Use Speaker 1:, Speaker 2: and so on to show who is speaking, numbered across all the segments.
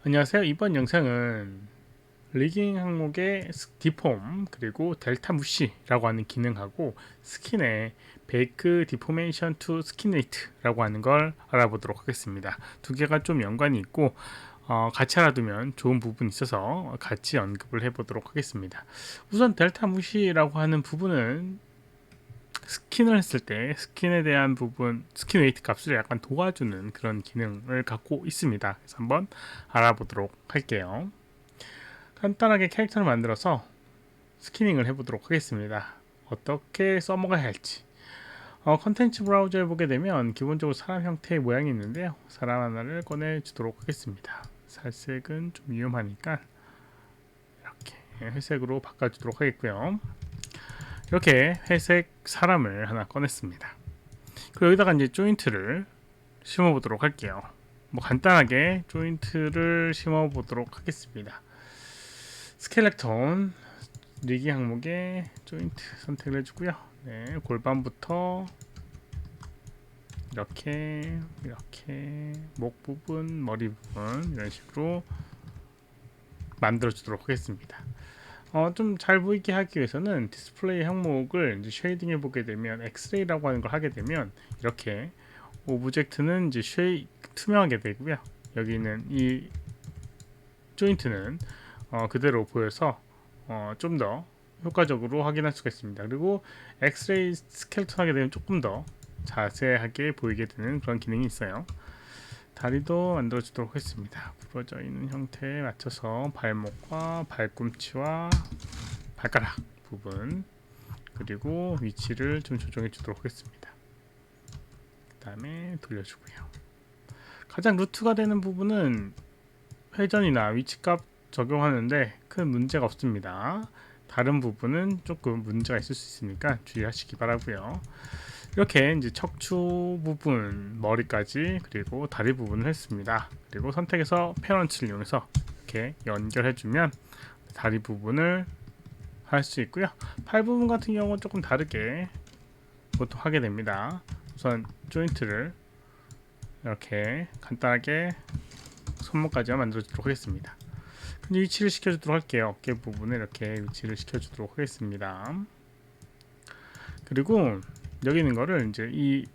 Speaker 1: 안녕하세요. 이번 영상은 리깅 항목의 디폼 그리고 델타 무시라고 하는 기능하고 스킨의 베이크 디포메이션 투 스킨레이트라고 하는 걸 알아보도록 하겠습니다. 두 개가 좀 연관이 있고 같이 알아두면 좋은 부분이 있어서 같이 언급을 해보도록 하겠습니다. 우선 델타 무시라고 하는 부분은 스킨을 했을 때 스킨에 대한 부분, 스킨 웨이트 값을 약간 도와주는 그런 기능을 갖고 있습니다. 그래서 한번 알아보도록 할게요. 간단하게 캐릭터를 만들어서 스키닝을 해보도록 하겠습니다. 어떻게 써먹어야 할지. 컨텐츠 브라우저에 보게 되면 기본적으로 사람 형태의 모양이 있는데요. 사람 하나를 꺼내 주도록 하겠습니다. 살색은 좀 위험하니까 이렇게 회색으로 바꿔주도록 하겠고요. 이렇게 회색 사람을 하나 꺼냈습니다. 그리고 여기다가 이제 조인트를 심어 보도록 할게요. 뭐 간단하게 조인트를 심어 보도록 하겠습니다. 스켈레톤 리기 항목에 조인트 선택을 해주고요. 네, 골반부터 이렇게 목 부분, 머리 부분 이런 식으로 만들어 주도록 하겠습니다. 좀 잘 보이게 하기 위해서는 디스플레이 항목을 이제 쉐이딩 해보게 되면 엑스레이라고 하는 걸 하게 되면 이렇게 오브젝트는 이제 투명하게 되고요. 여기는 이 조인트는 그대로 보여서 좀 더 효과적으로 확인할 수가 있습니다. 그리고 엑스레이 스켈레톤 하게 되면 조금 더 자세하게 보이게 되는 그런 기능이 있어요. 다리도 만들어 주도록 하겠습니다. 부러져 있는 형태에 맞춰서 발목과 발꿈치와 발가락 부분 그리고 위치를 좀 조정해 주도록 하겠습니다. 그 다음에 돌려주고요. 가장 루트가 되는 부분은 회전이나 위치값 적용하는데 큰 문제가 없습니다. 다른 부분은 조금 문제가 있을 수 있으니까 주의하시기 바라고요. 이렇게 이제 척추 부분, 머리까지 그리고 다리 부분을 했습니다. 그리고 선택해서 페런츠를 이용해서 이렇게 연결해주면 다리 부분을 할 수 있고요. 팔 부분 같은 경우는 조금 다르게 보통 하게 됩니다. 우선 조인트를 이렇게 간단하게 손목까지만 만들어주도록 하겠습니다. 위치를 시켜주도록 할게요. 어깨 부분을 이렇게 위치를 시켜주도록 하겠습니다. 그리고 여기 있는 거를 이제 이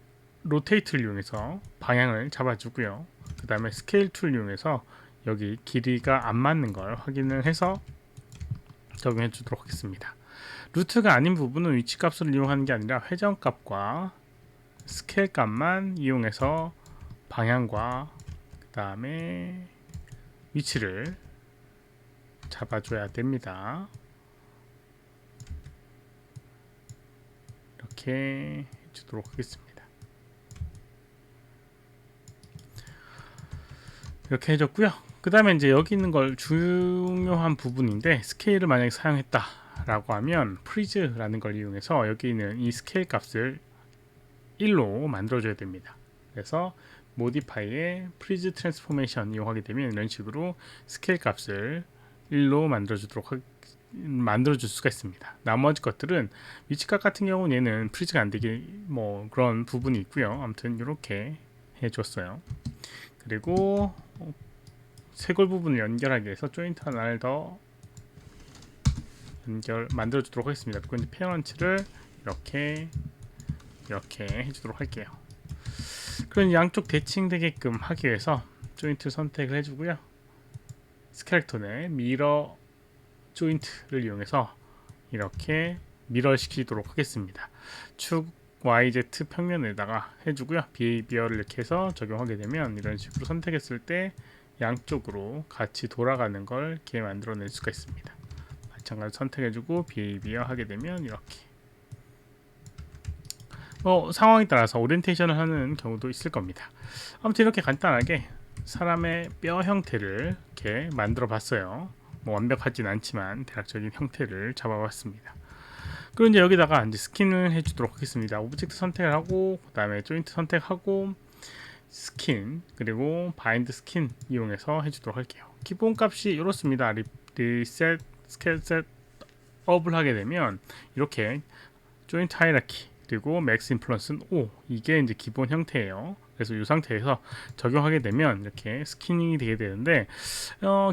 Speaker 1: 로테이트를 이용해서 방향을 잡아주고요. 그 다음에 스케일 툴을 이용해서 여기 길이가 안 맞는 걸 확인을 해서 적용해 주도록 하겠습니다. 루트가 아닌 부분은 위치 값을 이용하는 게 아니라 회전 값과 스케일 값만 이용해서 방향과 그 다음에 위치를 잡아줘야 됩니다. 이렇게 해주도록 하겠습니다. 이렇게 해줬고요. 그 다음에 이제 여기 있는 걸 중요한 부분인데 스케일을 만약에 사용했다 라고 하면 프리즈라는 걸 이용해서 여기 있는 이 스케일 값을 1로 만들어줘야 됩니다. 그래서 모디파이에 프리즈 트랜스포메이션 이용하게 되면 이런 식으로 스케일 값을 1로 만들어줄 수가 있습니다. 나머지 것들은 위치값 같은 경우는 얘는 프리즈가 안 되게 뭐 그런 부분이 있고요. 아무튼 이렇게 해줬어요. 그리고 쇄골 부분을 연결하기 위해서 조인트 하나를 더 만들어 주도록 하겠습니다. 그리고 이제 페어런치를 이렇게 해주도록 할게요. 그럼 양쪽 대칭되게끔 하기 위해서 조인트 선택을 해주고요. 스켈레톤의 미러 조인트를 이용해서 이렇게 미러 시키도록 하겠습니다. 축 YZ 평면에다가 해주고요. 비헤이비어를 이렇게 해서 적용하게 되면 이런 식으로 선택했을 때 양쪽으로 같이 돌아가는 걸 이렇게 만들어낼 수가 있습니다. 마찬가지로 선택해주고 비헤이비어 하게 되면 이렇게 상황에 따라서 오리엔테이션을 하는 경우도 있을 겁니다. 아무튼 이렇게 간단하게 사람의 뼈 형태를 이렇게 만들어 봤어요. 뭐 완벽하진 않지만 대략적인 형태를 잡아봤습니다. 그리고 이제 여기다가 이제 스킨을 해주도록 하겠습니다. 오브젝트 선택을 하고 그 다음에 조인트 선택하고 스킨 그리고 바인드 스킨 이용해서 해주도록 할게요. 기본 값이 이렇습니다. 리셋 스케일셋 업을 하게 되면 이렇게 조인트 하이라키 그리고 맥스 인플루언스는 5 이게 이제 기본 형태예요. 그래서 이 상태에서 적용하게 되면 이렇게 스키닝이 되게 되는데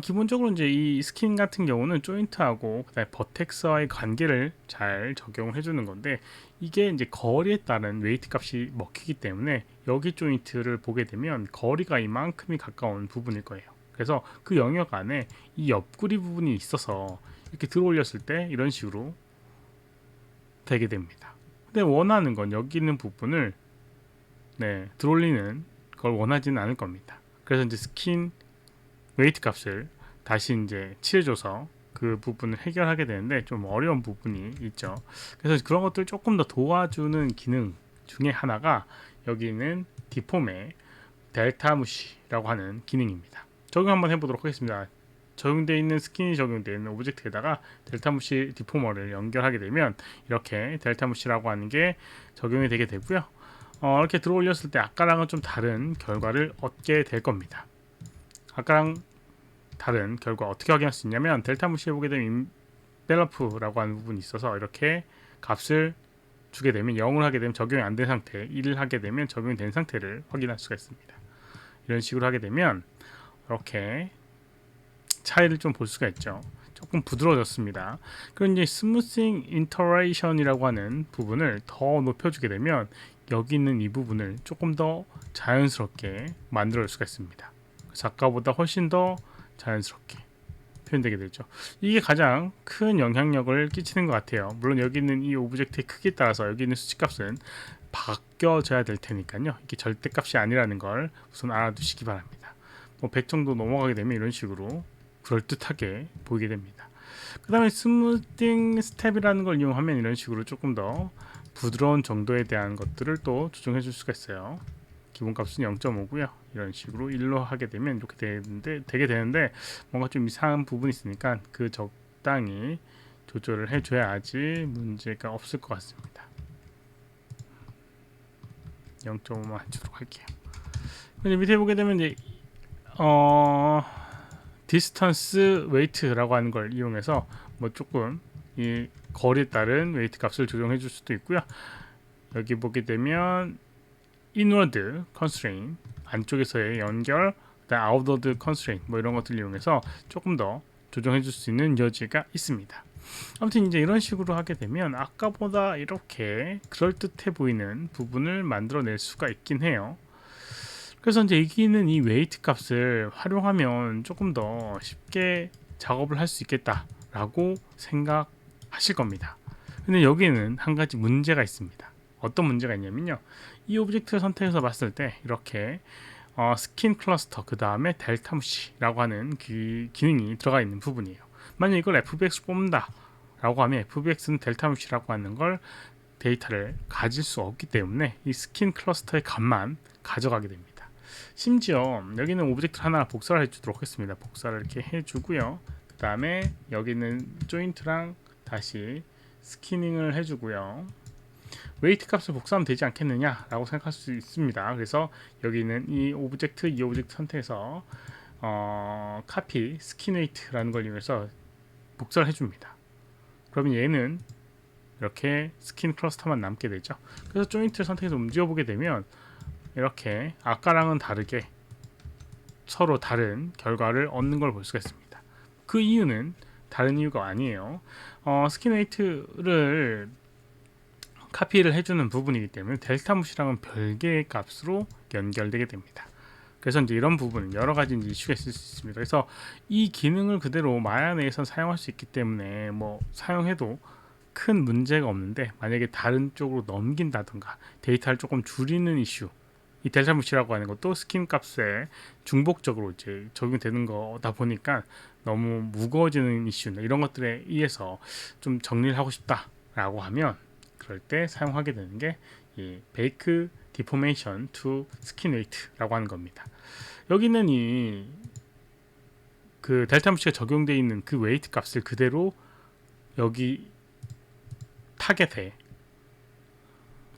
Speaker 1: 기본적으로 이제 이 스킨 같은 경우는 조인트하고 그다음에 버텍스와의 관계를 잘 적용을 해주는 건데 이게 이제 거리에 따른 웨이트 값이 먹히기 때문에 여기 조인트를 보게 되면 거리가 이만큼이 가까운 부분일 거예요. 그래서 그 영역 안에 이 옆구리 부분이 있어서 이렇게 들어 올렸을 때 이런 식으로 되게 됩니다. 근데 원하는 건 여기 있는 부분을 들어올리는 걸 원하지는 않을 겁니다. 그래서 이제 스킨 웨이트 값을 다시 이제 칠해줘서 그 부분을 해결하게 되는데 좀 어려운 부분이 있죠. 그래서 그런 것들 조금 더 도와주는 기능 중에 하나가 여기는 디폼의 델타 무시라고 하는 기능입니다. 적용 한번 해보도록 하겠습니다. 적용되어 있는 스킨이 적용되어 있는 오브젝트에다가 델타 무시 디포머를 연결하게 되면 이렇게 델타 무시라고 하는 게 적용이 되게 되고요. 이렇게 들어 올렸을 때 아까랑은 좀 다른 결과를 얻게 될 겁니다. 아까랑 다른 결과 어떻게 확인할 수 있냐면 델타 무시해 보게 되면 인벨로프라고 하는 부분이 있어서 이렇게 값을 주게 되면 0을 하게 되면 적용이 안 된 상태, 1을 하게 되면 적용이 된 상태를 확인할 수가 있습니다. 이런 식으로 하게 되면 이렇게 차이를 좀 볼 수가 있죠. 조금 부드러워졌습니다. 그럼 이제 스무싱 인터레이션이라고 하는 부분을 더 높여주게 되면 여기 있는 이 부분을 조금 더 자연스럽게 만들어줄 수가 있습니다. 그래서 아까보다 훨씬 더 자연스럽게 표현되게 되죠. 이게 가장 큰 영향력을 끼치는 것 같아요. 물론 여기 있는 이 오브젝트의 크기에 따라서 여기 있는 수치값은 바뀌어져야 될 테니까요. 이게 절대값이 아니라는 걸 우선 알아두시기 바랍니다. 100 정도 넘어가게 되면 이런 식으로 그럴듯하게 보이게 됩니다. 그 다음에 스무팅 스텝이라는 걸 이용하면 이런 식으로 조금 더 부드러운 정도에 대한 것들을 또 조정해 줄 수가 있어요. 기본값은 0.5고요. 이런 식으로 1로 하게 되면 이렇게 되게 되는데 뭔가 좀 이상한 부분이 있으니까 그 적당히 조절을 해줘야지 문제가 없을 것 같습니다. 0.5만 주도록 할게요. 밑에 보게 되면 이제 디스턴스 웨이트라고 하는 걸 이용해서 뭐 조금 이 거리에 따른 웨이트 값을 조정해 줄 수도 있고요. 여기 보게 되면 inward constraint 안쪽에서의 연결, outward constraint 뭐 이런 것들을 이용해서 조금 더 조정해 줄 수 있는 여지가 있습니다. 아무튼 이제 이런 식으로 하게 되면 아까보다 이렇게 그럴듯해 보이는 부분을 만들어낼 수가 있긴 해요. 그래서 이제 여기 있는 이 웨이트 값을 활용하면 조금 더 쉽게 작업을 할 수 있겠다라고 생각하실 겁니다. 근데 여기는 한 가지 문제가 있습니다. 어떤 문제가 있냐면요. 이 오브젝트를 선택해서 봤을 때 이렇게 스킨 클러스터 그 다음에 델타 무시라고 하는 그 기능이 들어가 있는 부분이에요. 만약 이걸 FBX로 뽑는다 라고 하면 FBX는 델타 무시라고 하는 걸 데이터를 가질 수 없기 때문에 이 스킨 클러스터의 값만 가져가게 됩니다. 심지어 여기는 오브젝트 하나 복사를 해주도록 하겠습니다. 복사를 이렇게 해주고요. 그 다음에 여기는 조인트랑 다시 스키닝을 해주고요. 웨이트 값을 복사하면 되지 않겠느냐 라고 생각할 수 있습니다. 그래서 여기는 이 오브젝트 선택해서 카피 스킨 웨이트라는 걸 이용해서 복사를 해줍니다. 그러면 얘는 이렇게 스킨 클러스터만 남게 되죠. 그래서 조인트를 선택해서 움직여 보게 되면 이렇게 아까랑은 다르게 서로 다른 결과를 얻는 걸 볼 수가 있습니다. 그 이유는 다른 이유가 아니에요. 스킨 웨이트를 카피를 해주는 부분이기 때문에 델타 무시랑은 별개의 값으로 연결되게 됩니다. 그래서 이제 이런 부분은 여러 가지 이슈가 있을 수 있습니다. 그래서 이 기능을 그대로 마야 내에서 사용할 수 있기 때문에 뭐 사용해도 큰 문제가 없는데 만약에 다른 쪽으로 넘긴다든가 데이터를 조금 줄이는 이슈, 이 델타 무시라고 하는 것도 스킨 값에 중복적으로 이제 적용되는 거다 보니까 너무 무거워지는 이슈나 이런 것들에 의해서 좀 정리를 하고 싶다라고 하면 그럴 때 사용하게 되는 게 이 베이크 디포메이션 투 스킨 웨이트라고 하는 겁니다. 여기는 이 그 델타 무시가 적용되어 있는 그 웨이트 값을 그대로 여기 타겟에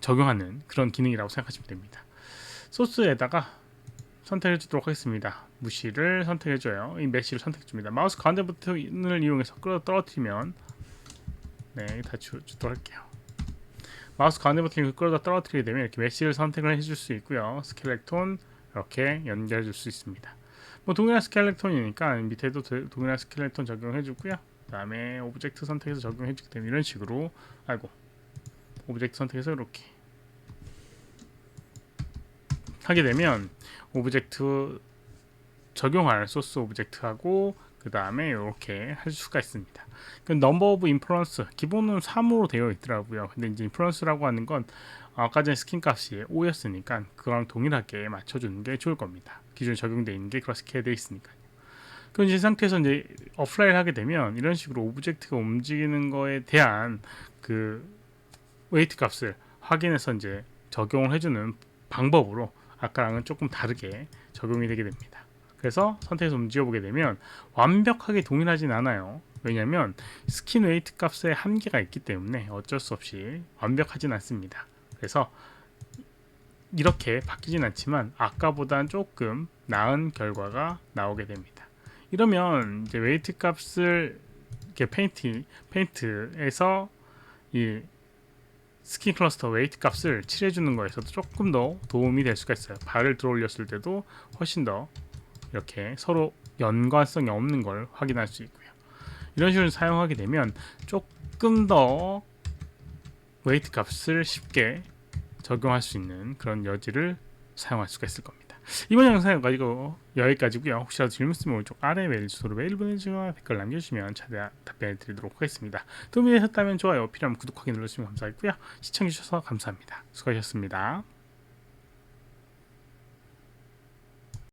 Speaker 1: 적용하는 그런 기능이라고 생각하시면 됩니다. 소스에다가 선택해 주도록 하겠습니다. 무시를 선택해 줘요. 이 메시를 선택해 줍니다. 마우스 가운데 버튼을 이용해서 끌어 떨어뜨리면 다 주도록 할게요. 마우스 가운데 버튼을 끌어다 떨어뜨리게 되면 이렇게 메시를 선택을 해줄 수 있고요. 스켈레톤 이렇게 연결해 줄 수 있습니다. 뭐 동일한 스켈레톤이니까 밑에도 동일한 스켈레톤 적용해 주고요. 그 다음에 오브젝트 선택해서 적용해 주게 되면 이런 식으로 오브젝트 선택해서 이렇게 하게 되면 오브젝트 적용할 소스 오브젝트하고 그 다음에 이렇게 할 수가 있습니다. 그 넘버 오브 인프런스 기본은 3으로 되어 있더라고요. 근데 이제 인프런스라고 하는 건 아까 전에 스킨 값이 5였으니까 그거랑 동일하게 맞춰주는 게 좋을 겁니다. 기존에 적용되어 있는 게 그렇게 되어 있으니까요. 그럼 이 상태에서 이제 어플라이를 하게 되면 이런 식으로 오브젝트가 움직이는 거에 대한 그 웨이트 값을 확인해서 이제 적용을 해주는 방법으로 아까랑은 조금 다르게 적용이 되게 됩니다. 그래서 선택해서 움직여 보게 되면 완벽하게 동일하진 않아요. 왜냐하면 스킨 웨이트 값에 한계가 있기 때문에 어쩔 수 없이 완벽하진 않습니다. 그래서 이렇게 바뀌진 않지만 아까보다는 조금 나은 결과가 나오게 됩니다. 이러면 이제 웨이트 값을 이렇게 페인트에서 이 스킨 클러스터 웨이트 값을 칠해주는 거에서도 조금 더 도움이 될 수가 있어요. 발을 들어 올렸을 때도 훨씬 더 이렇게 서로 연관성이 없는 걸 확인할 수 있고요. 이런 식으로 사용하게 되면 조금 더 웨이트 값을 쉽게 적용할 수 있는 그런 여지를 사용할 수가 있을 겁니다. 이번 영상은 가지고 여기까지고요. 혹시라도 질문 있으면 오른쪽 아래 메일 주소로 메일 보내주거나 댓글 남겨주시면 최대한 답변해 드리도록 하겠습니다. 도움이 되셨다면 좋아요, 필요하면 구독하기 눌러주시면 감사하겠고요. 시청해주셔서 감사합니다. 수고하셨습니다.